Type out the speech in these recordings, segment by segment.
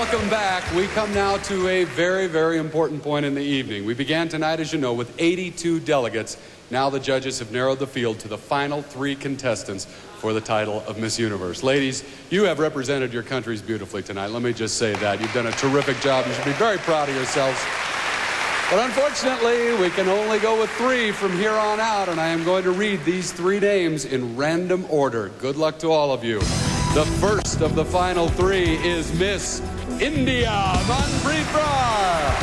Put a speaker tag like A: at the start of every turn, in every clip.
A: welcome back. We come now to a very, very important point in the evening. We began tonight, as you know, with 82 delegates. Now the judges have narrowed the field to the final 3 contestants for the title of Miss Universe. Ladies, you have represented your countries beautifully tonight. Let me just say that. You've done a terrific job. You should be very proud of yourselves. But unfortunately, we can only go with 3 from here on out, and I am going to read these 3 names in random order. Good luck to all of you. The first of the final 3 is Miss India, Manpreet Brar.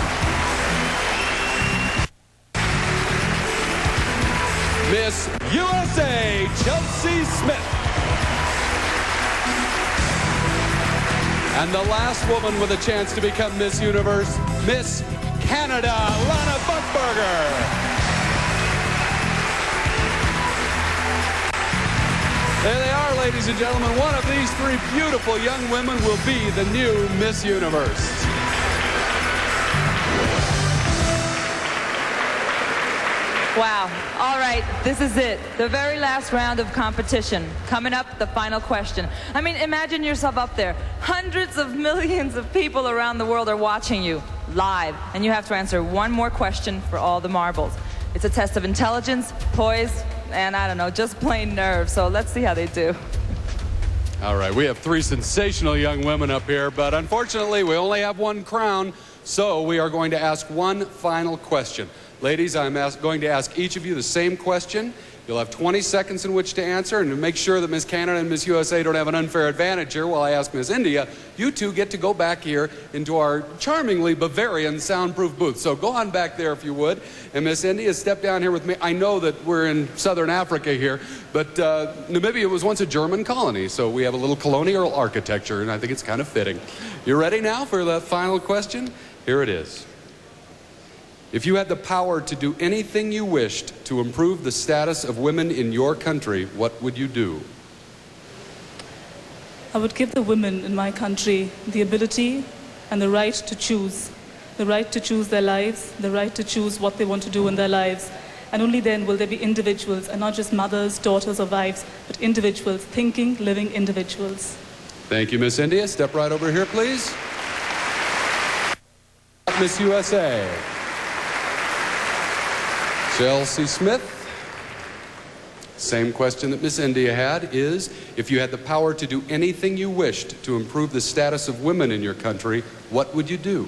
A: Miss USA, Chelsi Smith. And the last woman with a chance to become Miss Universe, Miss Canada, Lana Buchberger. There they are, ladies and gentlemen. One of these 3 beautiful young women will be the new Miss Universe.
B: Wow. All right, this is it. The very last round of competition. Coming up, the final question. I mean, imagine yourself up there. Hundreds of millions of people around the world are watching you live, and you have to answer one more question for all the marbles. It's a test of intelligence, poise, and I don't know, just plain nerve. So let's see how they do.
A: All right, we have 3 sensational young women up here, but unfortunately we only have 1 crown, so we are going to ask one final question. Ladies, I'm going to ask each of you the same question. You'll have 20 seconds in which to answer, and to make sure that Miss Canada and Miss USA don't have an unfair advantage here while I ask Miss India, you 2 get to go back here into our charmingly Bavarian soundproof booth. So go on back there if you would. And Miss India, step down here with me. I know that we're in southern Africa here, but Namibia was once a German colony, so we have a little colonial architecture, and I think it's kind of fitting. You ready now for the final question? Here it is. If you had the power to do anything you wished to improve the status of women in your country, what would you do?
C: I would give the women in my country the ability and the right to choose. The right to choose their lives, the right to choose what they want to do in their lives. And only then will there be individuals, and not just mothers, daughters, or wives, but individuals, thinking, living individuals.
A: Thank you, Miss India. Step right over here, please. Miss USA. Chelsi Smith, same question that Miss India had, is if you had the power to do anything you wished to improve the status of women in your country, what would you do?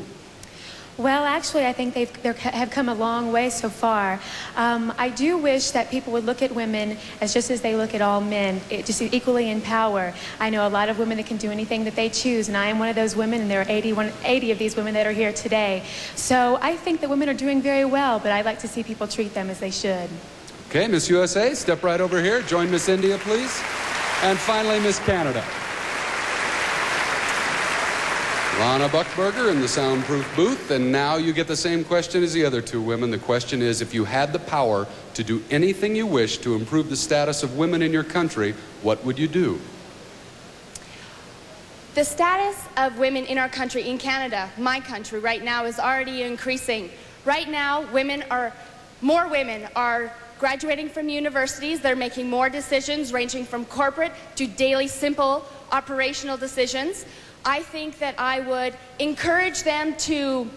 D: Well, actually, I think they have come a long way so far. I do wish that people would look at women as just as they look at all men, just equally in power. I know a lot of women that can do anything that they choose, and I am one of those women, and there are 80 of these women that are here today. So I think that women are doing very well, but I'd like to see people treat them as they should.
A: Okay, Miss USA, step right over here. Join Miss India, please. And finally, Miss Canada. Lana Buchberger in the soundproof booth, and now you get the same question as the other 2 women. The question is, if you had the power to do anything you wish to improve the status of women in your country, what would you do?
E: The status of women in our country, in Canada, my country, right now is already increasing. Right now, more women are graduating from universities. They're making more decisions ranging from corporate to daily simple operational decisions. I think that I would encourage them to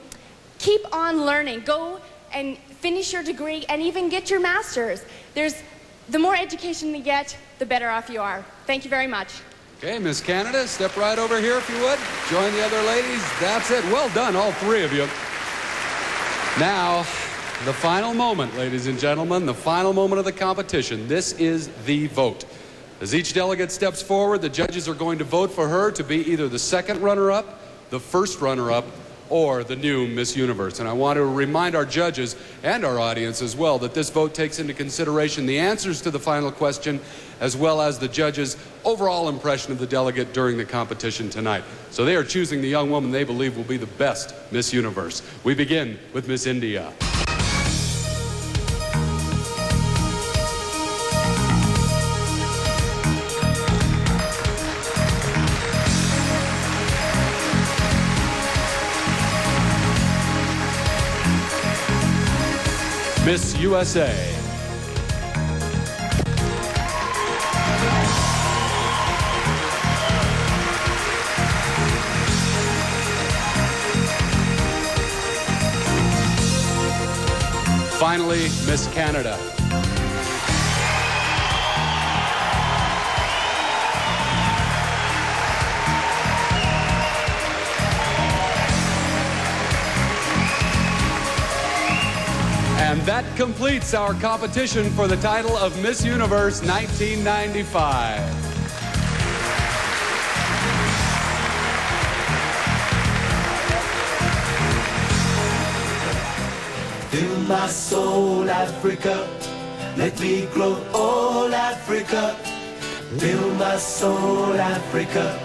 E: keep on learning. Go and finish your degree and even get your master's. The more education you get, the better off you are. Thank you very much.
A: Okay, Miss Canada, step right over here if you would. Join the other ladies. That's it. Well done, all 3 of you. Now, the final moment, ladies and gentlemen, the final moment of the competition. This is the vote. As each delegate steps forward, the judges are going to vote for her to be either the second runner-up, the first runner-up, or the new Miss Universe. And I want to remind our judges and our audience as well that this vote takes into consideration the answers to the final question as well as the judges' overall impression of the delegate during the competition tonight. So they are choosing the young woman they believe will be the best Miss Universe. We begin with Miss India. Miss USA. finally, Miss Canada. And that completes our competition for the title of Miss Universe 1995.
F: Fill my soul, Africa. Let me grow all Africa. Fill my soul, Africa.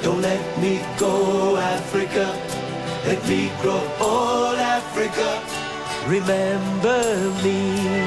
F: Don't let me go, Africa. Let me grow all Africa. Remember me.